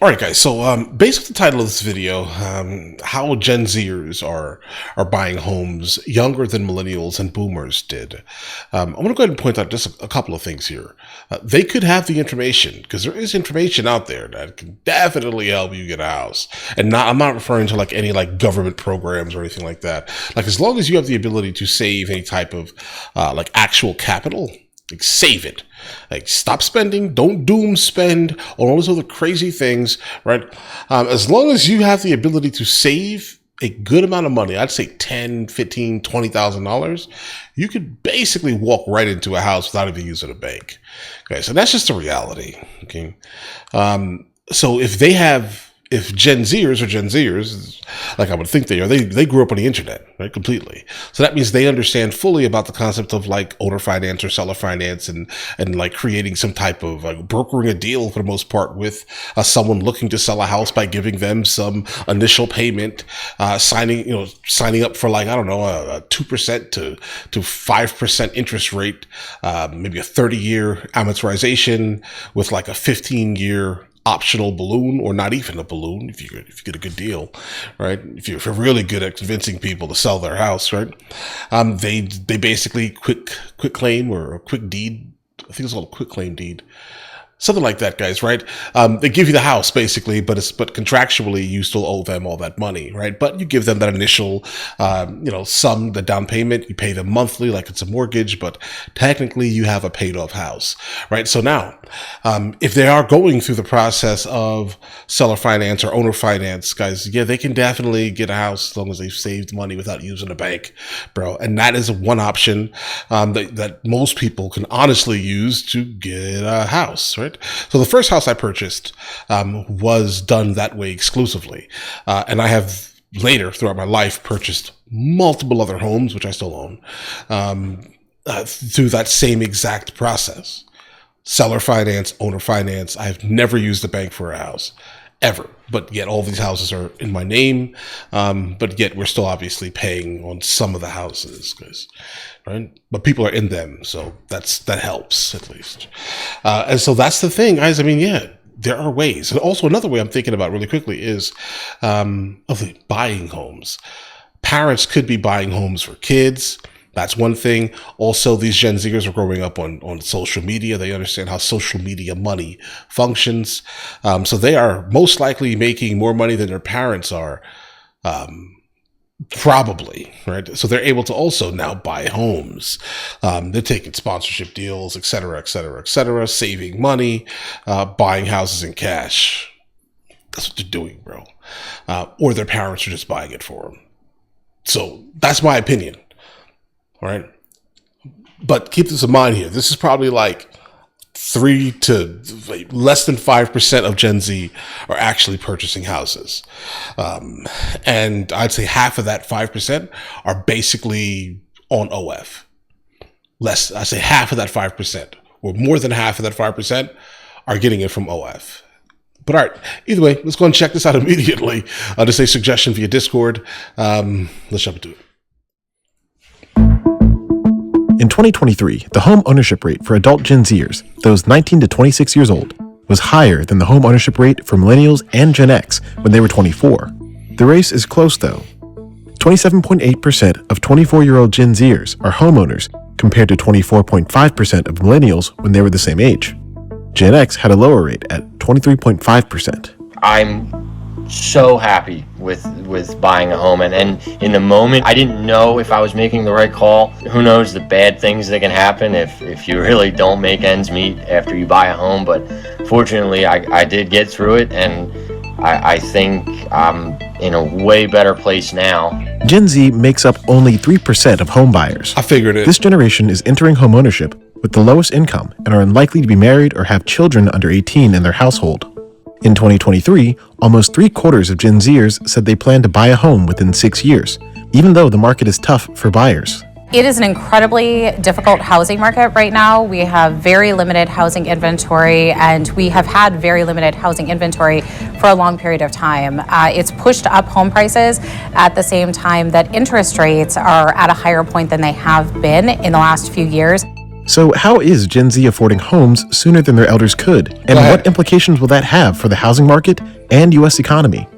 All right, guys. So, based on the title of this video, how Gen Zers are buying homes younger than millennials and boomers did. I'm going to go ahead and point out just a couple of things here. They could have the information because there is information out there that can definitely help you get a house. And I'm not referring to like any like government programs or anything like that. Like as long as you have the ability to save any type of like actual capital. Like save it. Like stop spending. Don't doom spend on all those other crazy things, right? As long as you have the ability to save a good amount of money, I'd say $10, $15, $20,000, you could basically walk right into a house without even using a bank. Okay, so that's just the reality. Okay, so if Gen Zers are Gen Zers, like I would think they are, they grew up on the internet, right? Completely. So that means they understand fully about the concept of like owner finance or seller finance and like creating some type of like brokering a deal for the most part with someone looking to sell a house by giving them some initial payment, signing up for like, I don't know, a 2% to 5% interest rate, maybe a 30-year amortization with like a 15-year optional balloon, or not even a balloon if you get a good deal, right? If you're really good at convincing people to sell their house, right? They basically quick claim or a quick deed. I think it's called a quick claim deed. Something like that, guys, right? They give you the house basically, but contractually you still owe them all that money, right? But you give them that initial, sum, the down payment. You pay them monthly, like it's a mortgage, but technically you have a paid off house, right? So now, if they are going through the process of seller finance or owner finance, guys, yeah, they can definitely get a house as long as they've saved money without using a bank, bro. And that is one option that most people can honestly use to get a house, right? So the first house I purchased was done that way exclusively. And I have later throughout my life purchased multiple other homes, which I still own, through that same exact process. Seller finance, owner finance. I've never used a bank for a house. Ever. But yet all these houses are in my name. But yet we're still obviously paying on some of the houses, right? But people are in them. So that helps at least. And so that's the thing, guys. I mean, yeah, there are ways. And also another way I'm thinking about really quickly is, buying homes. Parents could be buying homes for kids. That's one thing. Also, these Gen Zers are growing up on social media. They understand how social media money functions. So they are most likely making more money than their parents are, probably, right? So they're able to also now buy homes. They're taking sponsorship deals, et cetera, et cetera, et cetera, saving money, buying houses in cash. That's what they're doing, bro. Or their parents are just buying it for them. So that's my opinion. All right. But keep this in mind here. This is probably like 3 to less than 5% of Gen Z are actually purchasing houses. And I'd say half of that 5% are basically on OF. I say half of that 5%, or more than half of that 5% are getting it from OF. But all right, either way, let's go and check this out immediately. Just a suggestion via Discord. Let's jump into it. In 2023, the home ownership rate for adult Gen Zers, those 19 to 26 years old, was higher than the home ownership rate for millennials and Gen X when they were 24. The race is close though. 27.8% of 24-year-old Gen Zers are homeowners compared to 24.5% of millennials when they were the same age. Gen X had a lower rate at 23.5%. I'm so happy with buying a home, and in the moment I didn't know if I was making the right call. Who knows the bad things that can happen if you really don't make ends meet after you buy a home, but fortunately I did get through it, and I think I'm in a way better place now. Gen Z makes up only 3% of home buyers. I figured it. This generation is entering home ownership with the lowest income and are unlikely to be married or have children under 18 in their household. In 2023, almost 3/4 of Gen Zers said they plan to buy a home within 6 years, even though the market is tough for buyers. It is an incredibly difficult housing market right now. We have very limited housing inventory, and we have had very limited housing inventory for a long period of time. It's pushed up home prices at the same time that interest rates are at a higher point than they have been in the last few years. So how is Gen Z affording homes sooner than their elders could? And what implications will that have for the housing market and U.S. economy?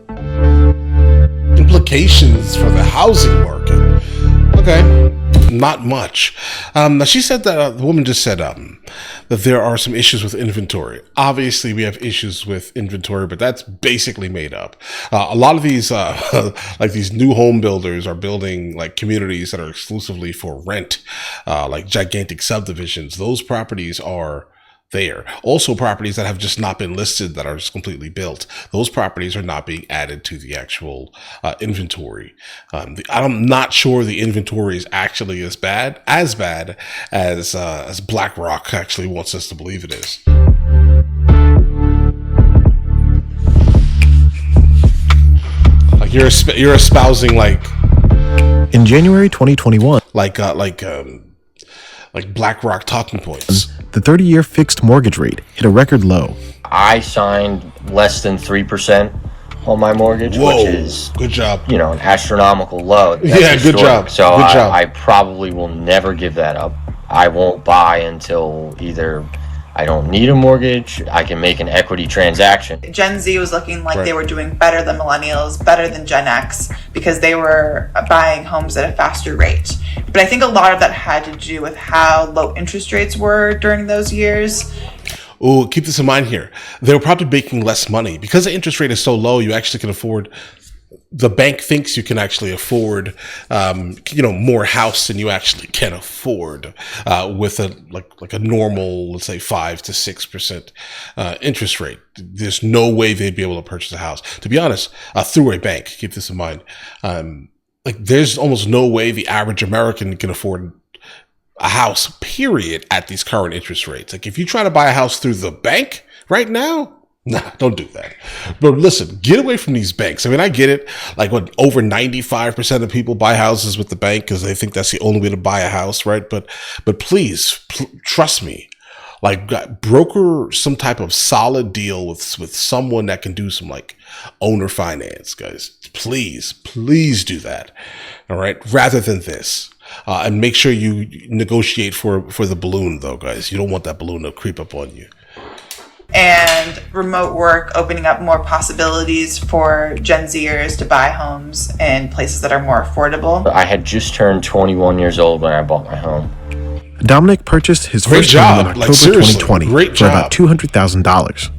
Implications for the housing market? Okay, not much. Now she said that the woman just said that there are some issues with inventory. Obviously, we have issues with inventory, but that's basically made up. A lot of these, like these new home builders, are building like communities that are exclusively for rent, like gigantic subdivisions. Those properties are there. Also, properties that have just not been listed that are just completely built. Those properties are not being added to the actual inventory. I'm not sure the inventory is actually as bad as BlackRock actually wants us to believe it is. Like you're espousing like in January 2021, like BlackRock talking points. The 30-year fixed mortgage rate hit a record low. I signed less than 3% on my mortgage, Whoa, which is good job. An astronomical low. That's yeah, good job. So good job. I probably will never give that up. I won't buy until either I don't need a mortgage, I can make an equity transaction. Gen Z was looking like they were doing better than millennials, better than Gen X, because they were buying homes at a faster rate. But I think a lot of that had to do with how low interest rates were during those years. Oh, keep this in mind here. They were probably making less money. Because the interest rate is so low, you actually can afford, the bank thinks you can actually afford, more house than you actually can afford, with a normal, let's say 5 to 6%, interest rate. There's no way they'd be able to purchase a house. To be honest, through a bank, keep this in mind. There's almost no way the average American can afford a house, period, at these current interest rates. Like if you try to buy a house through the bank right now, nah, don't do that. But listen, get away from these banks. I mean, I get it. Like what, over 95% of people buy houses with the bank because they think that's the only way to buy a house, right? But please, trust me. Like broker some type of solid deal with someone that can do some like owner finance, guys. Please do that. All right. Rather than this. And make sure you negotiate for the balloon though, guys. You don't want that balloon to creep up on you. And remote work opening up more possibilities for Gen Zers to buy homes in places that are more affordable. I had just turned 21 years old when I bought my home. Dominic purchased his first home in October 2020 for about $200,000.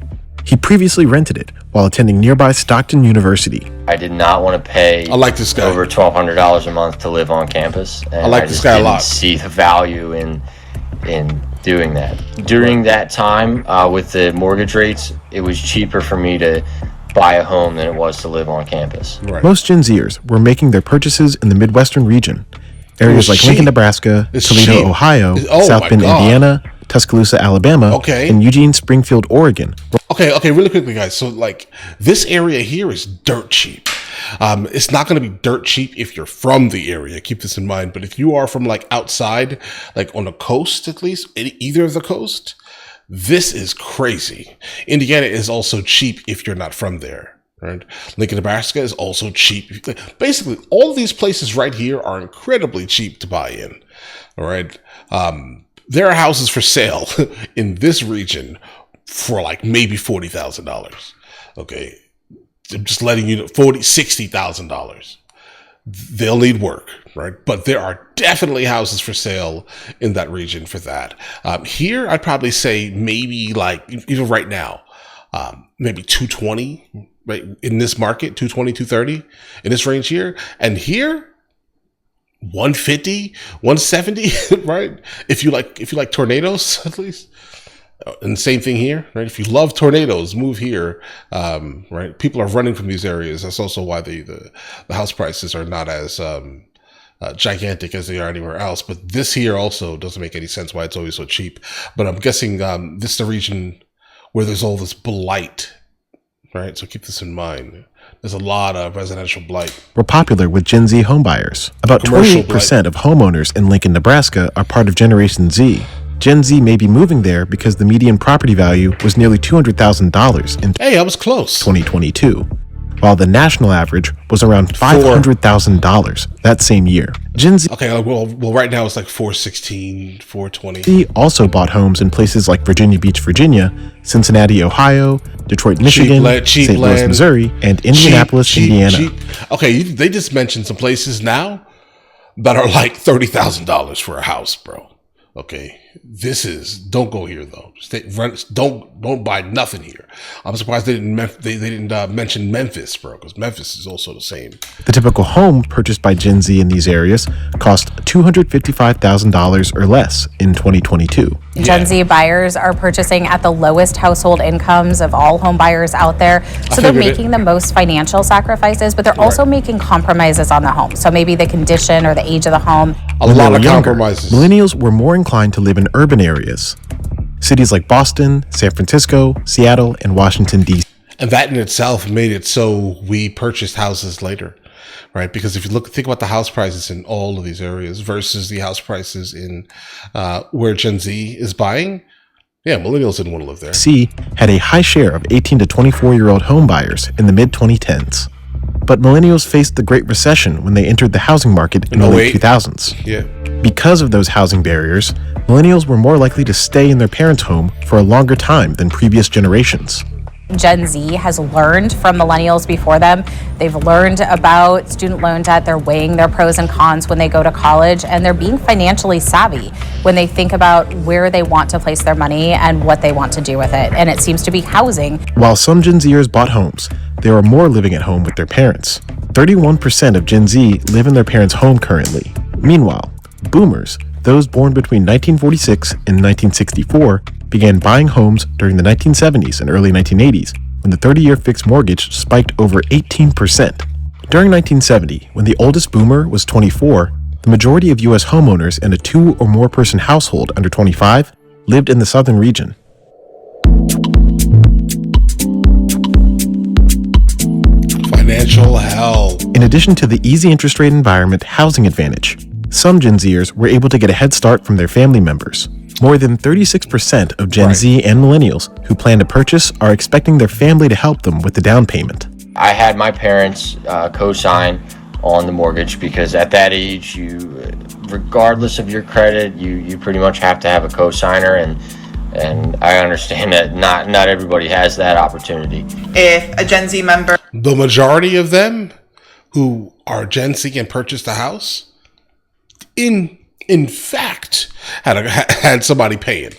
He previously rented it while attending nearby Stockton University. I did not want to pay over $1,200 a month to live on campus. And I like this guy a lot. I just didn't see the value in doing that. During that time, with the mortgage rates, it was cheaper for me to buy a home than it was to live on campus. Right. Most Gen Zers were making their purchases in the Midwestern region. Areas like Lincoln, Nebraska, Toledo, Ohio, South Bend, Indiana, Tuscaloosa, Alabama, and Eugene, Springfield, Oregon. Okay, really quickly, guys. So, like, this area here is dirt cheap. It's not going to be dirt cheap if you're from the area. Keep this in mind. But if you are from, like, outside, like on the coast at least, either of the coast, this is crazy. Indiana is also cheap if you're not from there. Right. Lincoln, Nebraska is also cheap. Basically, all of these places right here are incredibly cheap to buy in. All right. There are houses for sale in this region for like maybe $40,000. Okay. I'm just letting you know, $60,000. They'll need work, right? But there are definitely houses for sale in that region for that. Here, I'd probably say maybe like, even right now, maybe 220. Right, in this market, 220, 230 in this range here. And here, 150, 170, right? If you like tornadoes, at least. And same thing here, right? If you love tornadoes, move here. Right? People are running from these areas. That's also why the house prices are not as gigantic as they are anywhere else. But this here also doesn't make any sense why it's always so cheap. But I'm guessing this is the region where there's all this blight. Right, so keep this in mind. There's a lot of residential blight. Were popular with Gen Z homebuyers. About 28% of homeowners in Lincoln, Nebraska are part of Generation Z. Gen Z may be moving there because the median property value was nearly $200,000 in I was close. 2022. while the national average was around $500,000 that same year. Gen Z Okay, well, right now it's like 416, 420. also bought homes in places like Virginia Beach, Virginia, Cincinnati, Ohio, Detroit, Michigan, cheap St. Louis, land. Missouri, and Indianapolis, Indiana. Okay, they just mentioned some places now that are like $30,000 for a house, bro. Okay, don't go here though. Don't buy nothing here. I'm surprised they didn't mention Memphis, bro, because Memphis is also the same. The typical home purchased by Gen Z in these areas cost $255,000 or less in 2022. Gen Z buyers are purchasing at the lowest household incomes of all home buyers out there. So they're making the most financial sacrifices, but they're also making compromises on the home. So maybe the condition or the age of the home. A lot of compromises. Millennials were more inclined to live in urban areas. Cities like Boston, San Francisco, Seattle, and Washington, D.C. And that in itself made it so we purchased houses later, right? Because if you think about the house prices in all of these areas versus the house prices in where Gen Z is buying, millennials didn't want to live there. C had a high share of 18 to 24-year-old home buyers in the mid-2010s. But millennials faced the Great Recession when they entered the housing market in the late 2000s. Yeah. Because of those housing barriers, millennials were more likely to stay in their parents' home for a longer time than previous generations. Gen Z has learned from millennials before them. They've learned about student loan debt. They're weighing their pros and cons when they go to college, and they're being financially savvy when they think about where they want to place their money and what they want to do with it. And it seems to be housing. While some Gen Zers bought homes, there are more living at home with their parents. 31% of Gen Z live in their parents' home currently. Meanwhile, boomers, those born between 1946 and 1964, began buying homes during the 1970s and early 1980s, when the 30-year fixed mortgage spiked over 18%. During 1970, when the oldest boomer was 24, the majority of U.S. homeowners in a 2 or more person household under 25 lived in the southern region. Financial hell. In addition to the easy interest rate environment housing advantage, some Gen Zers were able to get a head start from their family members. More than 36% of Gen Z and millennials who plan to purchase are expecting their family to help them with the down payment. I had my parents co-sign on the mortgage because at that age, regardless of your credit, you pretty much have to have a co-signer, and I understand that not everybody has that opportunity. If a Gen Z member, The majority of them who are Gen Z and purchased a house, in fact, had somebody paying.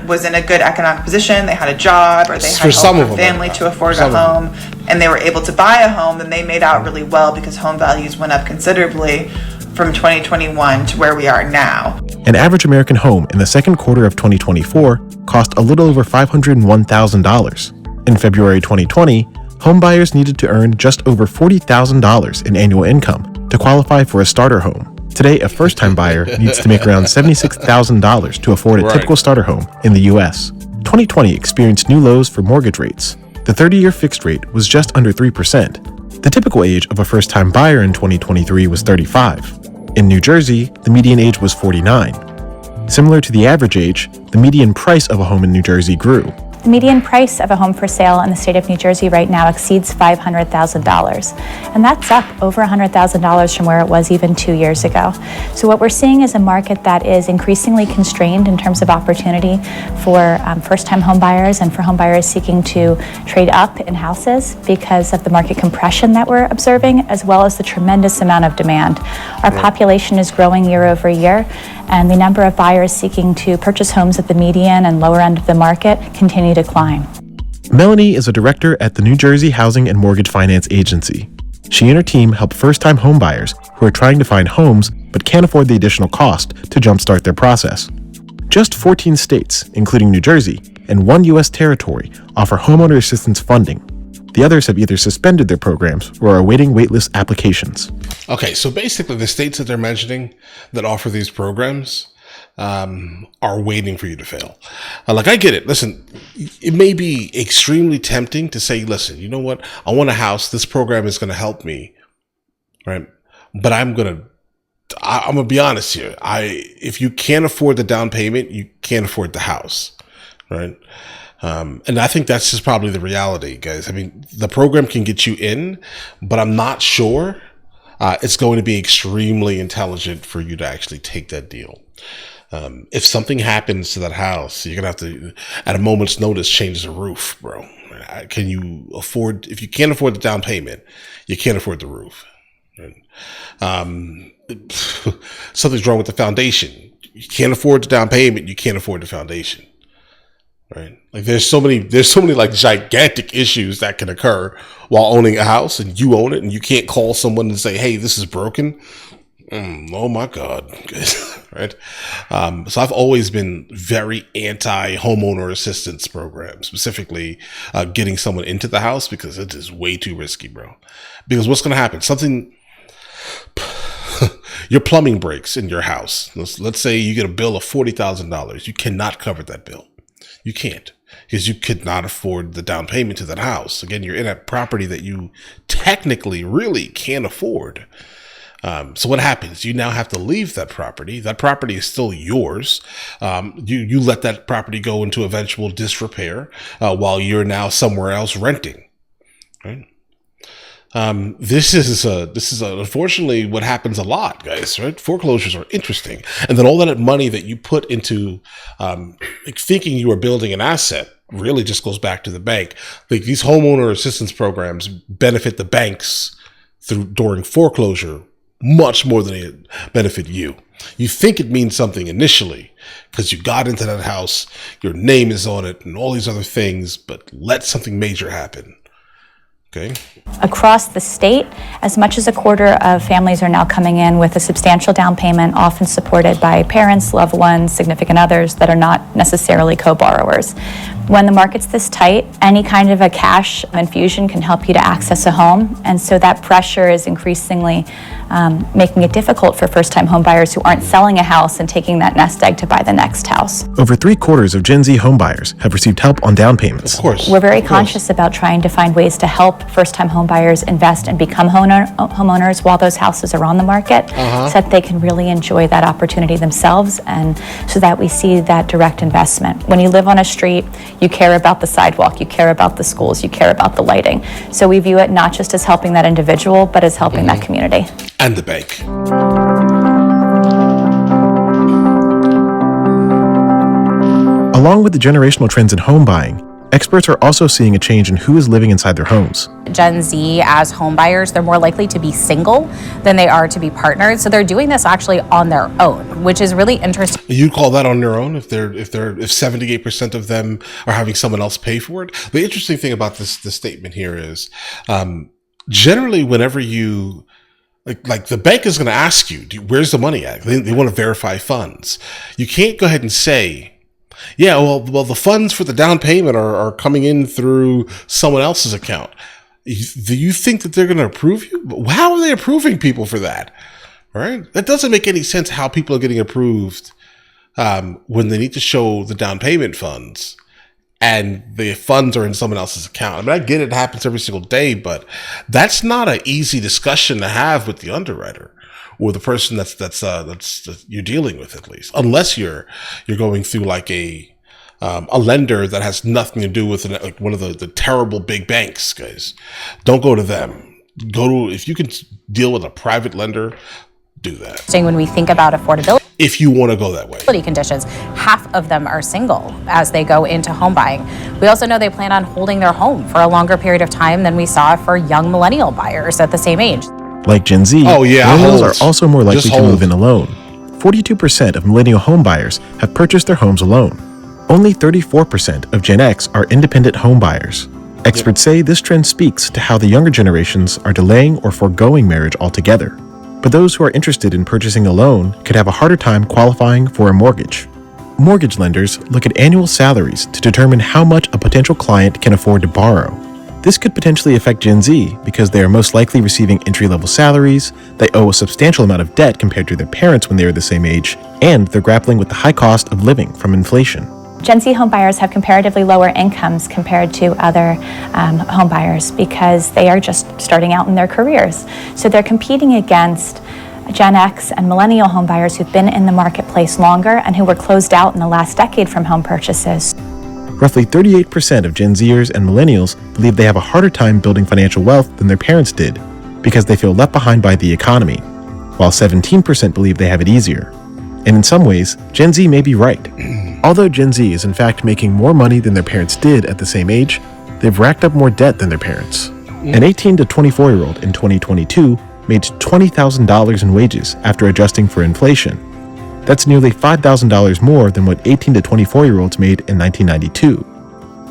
was in a good economic position, they had a job, or they had help from family to afford a home, and they were able to buy a home, then they made out really well because home values went up considerably from 2021 to where we are now. An average American home in the second quarter of 2024 cost a little over $501,000. In February 2020, home buyers needed to earn just over $40,000 in annual income to qualify for a starter home. Today, a first-time buyer needs to make around $76,000 to afford a typical starter home in the U.S. 2020 experienced new lows for mortgage rates. The 30-year fixed rate was just under 3%. The typical age of a first-time buyer in 2023 was 35. In New Jersey, the median age was 49. Similar to the average age, the median price of a home in New Jersey grew. The median price of a home for sale in the state of New Jersey right now exceeds $500,000, and that's up over $100,000 from where it was even 2 years ago. So what we're seeing is a market that is increasingly constrained in terms of opportunity for first-time home buyers and for home buyers seeking to trade up in houses because of the market compression that we're observing, as well as the tremendous amount of demand. Our population is growing year over year, and the number of buyers seeking to purchase homes at the median and lower end of the market continue to climb. Melanie is a director at the New Jersey Housing and Mortgage Finance Agency. She and her team help first-time home buyers who are trying to find homes but can't afford the additional cost to jumpstart their process. Just 14 states, including New Jersey, and 1 U.S. territory offer homeowner assistance funding. The others have either suspended their programs or are awaiting waitlist applications. Okay, so basically the states that they're mentioning that offer these programs are waiting for you to fail. Like, I get it. Listen, it may be extremely tempting to say, listen, you know what? I want a house. This program is going to help me, right? But I'm going to be honest here. If you can't afford the down payment, you can't afford the house, right? And I think that's just probably the reality, guys. I mean, the program can get you in, but I'm not sure it's going to be extremely intelligent for you to actually take that deal. If something happens to that house, you're going to have to, at a moment's notice, change the roof, bro. Can you afford, if you can't afford the down payment, you can't afford the roof. Something's wrong with the foundation. You can't afford the down payment, you can't afford the foundation. Right? Like there's so many like gigantic issues that can occur while owning a house, and you own it and you can't call someone and say, hey, this is broken. Oh my God. Right. So I've always been very anti homeowner assistance program, specifically getting someone into the house, because it is way too risky, bro. Because what's going to happen? Your plumbing breaks in your house. Let's say you get a bill of $40,000. You cannot cover that bill. You can't, because you could not afford the down payment to that house. Again, you're in a property that you technically really can't afford. So what happens? You now have to leave that property. That property is still yours. You let that property go into eventual disrepair while you're now somewhere else renting. Right? This is unfortunately what happens a lot, guys, right? Foreclosures are interesting. And then all that money that you put into, thinking you are building an asset really just goes back to the bank. Like these homeowner assistance programs benefit the banks during foreclosure much more than it benefit you. You think it means something initially because you got into that house, your name is on it and all these other things, but let something major happen. Okay. Across the state, as much as a quarter of families are now coming in with a substantial down payment, often supported by parents, loved ones, significant others that are not necessarily co-borrowers. When the market's this tight, any kind of a cash infusion can help you to access a home, and so that pressure is increasingly making it difficult for first-time homebuyers who aren't selling a house and taking that nest egg to buy the next house. Over 3/4 of Gen Z homebuyers have received help on down payments. Of course. We're very conscious about trying to find ways to help first-time homebuyers invest and become homeowners while those houses are on the market, so that they can really enjoy that opportunity themselves, and so that we see that direct investment. When you live on a street, you care about the sidewalk, you care about the schools, you care about the lighting. So we view it not just as helping that individual, but as helping that community. And the bank. Along with the generational trends in home buying, experts are also seeing a change in who is living inside their homes. Gen Z as home buyers, they're more likely to be single than they are to be partnered. So they're doing this actually on their own, which is really interesting. You call that on their own if 78% of them are having someone else pay for it? The interesting thing about this statement here is generally whenever you like the bank is going to ask you, where's the money at? They want to verify funds. You can't go ahead and say, yeah, well, the funds for the down payment are coming in through someone else's account. Do you think that they're going to approve you? How are they approving people for that? Right? That doesn't make any sense how people are getting approved when they need to show the down payment funds and the funds are in someone else's account. I mean, I get it happens every single day, but that's not an easy discussion to have with the underwriter or the person that's you're dealing with, at least, unless you're going through like a lender that has nothing to do with like one of the terrible big banks, guys. Don't go to them. If you can deal with a private lender, do that. When we think about affordability, if you want to go that way. Conditions, half of them are single as they go into home buying. We also know they plan on holding their home for a longer period of time than we saw for young millennial buyers at the same age. Like Gen Z, millennials are also more likely to move in alone. 42% of millennial home buyers have purchased their homes alone. Only 34% of Gen X are independent home buyers. Experts say this trend speaks to how the younger generations are delaying or foregoing marriage altogether. But those who are interested in purchasing a loan could have a harder time qualifying for a mortgage. Mortgage lenders look at annual salaries to determine how much a potential client can afford to borrow. This could potentially affect Gen Z because they are most likely receiving entry-level salaries, they owe a substantial amount of debt compared to their parents when they were the same age, and they're grappling with the high cost of living from inflation. Gen Z homebuyers have comparatively lower incomes compared to other homebuyers because they are just starting out in their careers. So they're competing against Gen X and millennial homebuyers who've been in the marketplace longer and who were closed out in the last decade from home purchases. Roughly 38% of Gen Zers and Millennials believe they have a harder time building financial wealth than their parents did because they feel left behind by the economy, while 17% believe they have it easier. And in some ways, Gen Z may be right. Although Gen Z is in fact making more money than their parents did at the same age, they've racked up more debt than their parents. An 18 to 24-year-old in 2022 made $20,000 in wages after adjusting for inflation. That's nearly $5,000 more than what 18 to 24-year-olds made in 1992.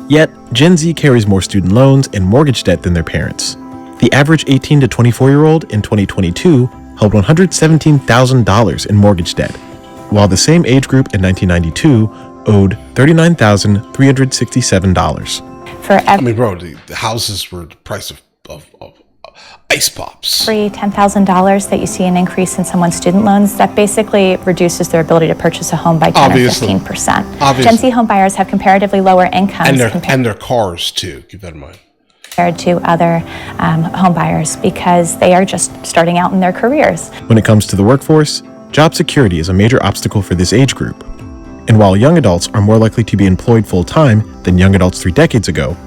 Yet, Gen Z carries more student loans and mortgage debt than their parents. The average 18 to 24-year-old in 2022 held $117,000 in mortgage debt, while the same age group in 1992 owed $39,367. I mean, bro, the houses were the price of ice pops. Every $10,000 that you see an increase in someone's student loans, that basically reduces their ability to purchase a home by 10 or 15%. Gen Z home buyers have comparatively lower incomes. And their cars, too. Keep that in mind. Compared to other home buyers because they are just starting out in their careers. When it comes to the workforce, job security is a major obstacle for this age group. And while young adults are more likely to be employed full-time than young adults 3 decades ago,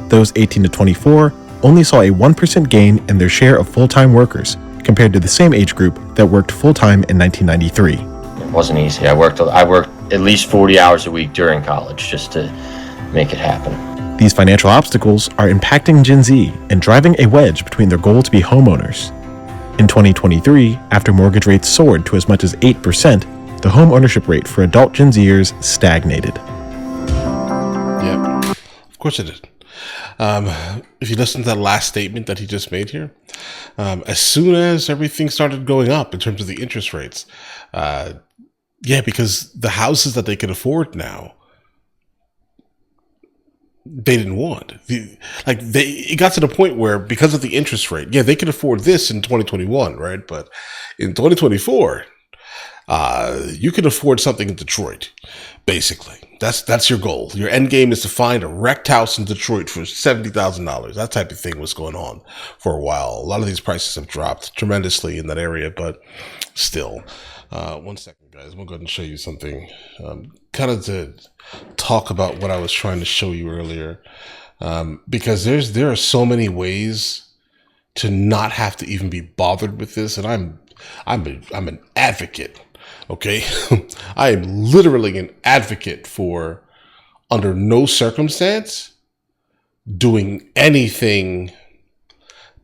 those 18 to 24 only saw a 1% gain in their share of full-time workers compared to the same age group that worked full-time in 1993. It wasn't easy. I worked at least 40 hours a week during college just to make it happen. These financial obstacles are impacting Gen Z and driving a wedge between their goal to be homeowners. In 2023, after mortgage rates soared to as much as 8%, the home ownership rate for adult Gen Zers stagnated. Yeah, of course it did. If you listen to that last statement that he just made here, as soon as everything started going up in terms of the interest rates, because the houses that they could afford now, they didn't want. It got to the point where because of the interest rate, they could afford this in 2021, right? But in 2024, you can afford something in Detroit, basically. That's your goal. Your end game is to find a wrecked house in Detroit for $70,000. That type of thing was going on for a while. A lot of these prices have dropped tremendously in that area, but still. 1 second, guys. I'm going to go ahead and show you something. Kind of to talk about what I was trying to show you earlier. Because there are so many ways to not have to even be bothered with this. And I'm an advocate. Okay, I am literally an advocate for, under no circumstance, doing anything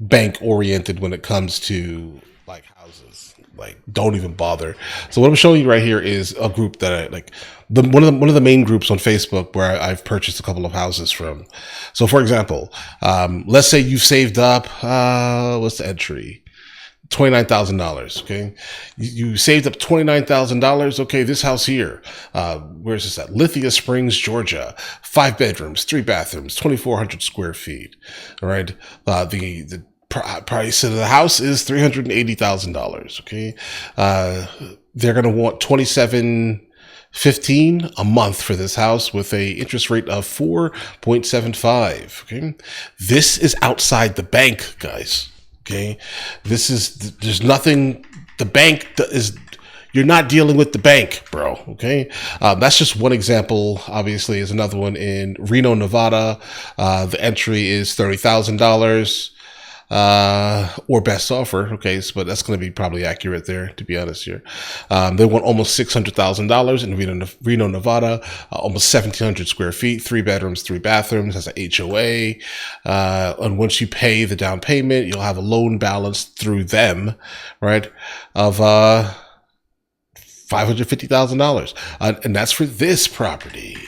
bank oriented when it comes to like houses. Like, don't even bother. So what I'm showing you right here is a group that I like. One of the main groups on Facebook where I've purchased a couple of houses from. So, for example, let's say you've saved up. What's the entry? $29,000. Okay. You saved up $29,000. Okay. This house here, where's this at? Lithia Springs, Georgia, 5 bedrooms, 3 bathrooms, 2,400 square feet. All right. The price of the house is $380,000. Okay. They're going to want $2,715 a month for this house with a interest rate of 4.75. Okay. This is outside the bank, guys. Okay, there's nothing, the bank you're not dealing with the bank, bro. Okay. That's just one example. Obviously is another one in Reno, Nevada. The entry is $30,000, or best offer. Okay. But that's going to be probably accurate there, to be honest here. They want almost $600,000 in Reno, Nevada, almost 1,700 square feet, 3 bedrooms, 3 bathrooms, has an HOA. And once you pay the down payment, you'll have a loan balance through them, right, of, $550,000. And that's for this property.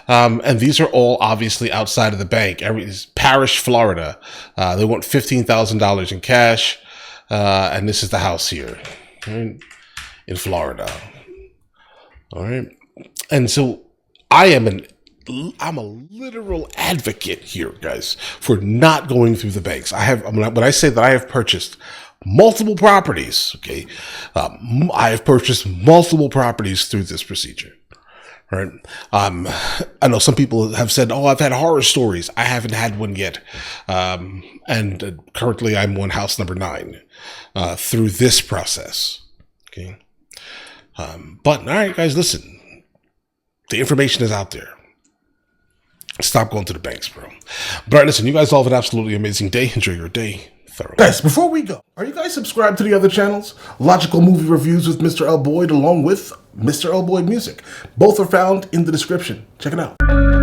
And these are all obviously outside of the bank. Parish, Florida. They want $15,000 in cash. And this is the house here, right, in Florida. All right. And so I'm a literal advocate here, guys, for not going through the banks. When I say that I have purchased multiple properties, okay, I have purchased multiple properties through this procedure. Right. I know some people have said, "Oh, I've had horror stories." I haven't had one yet. And currently I'm on house number 9, through this process. Okay. But all right, guys, listen, the information is out there. Stop going to the banks, bro. But all right, listen, you guys all have an absolutely amazing day. Enjoy your day thoroughly. Guys, before we go, are you guys subscribed to the other channels? Logical Movie Reviews with Mr. L. Boyd along with Mr. L. Boyd Music. Both are found in the description. Check it out.